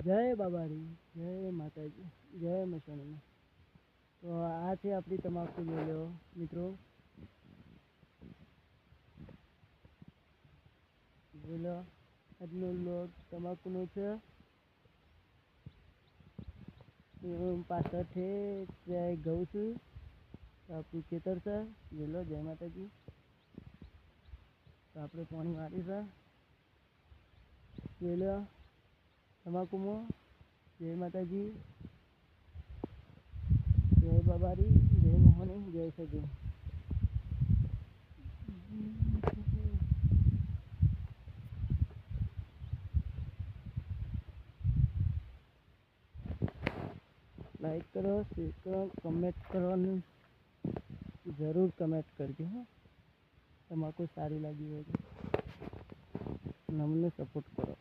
જય બાબારી, જય માતાજી, જય મસાણી। તો આ છે આપણી તમાકુ જોઈ લો મિત્રો, જોઈ લો આટલો લોટ તમાકુનો છે। પાછળ છે ત્યાં ઘઉં છું, આપણું ખેતર છે, જોઈ લો। જય માતાજી। તો આપણે પાણી વાળી છે, જોઈ લો તમાકુમાં। જય માતાજી, જય બાબારી, જય મોહની, જય સજી। લાઈક કરો, શેર કરો, કમેન્ટ કરવાનું જરૂર કમેન્ટ કરજો હો। તમાકુ સારી લાગી હોય તો અમને સપોર્ટ કરો।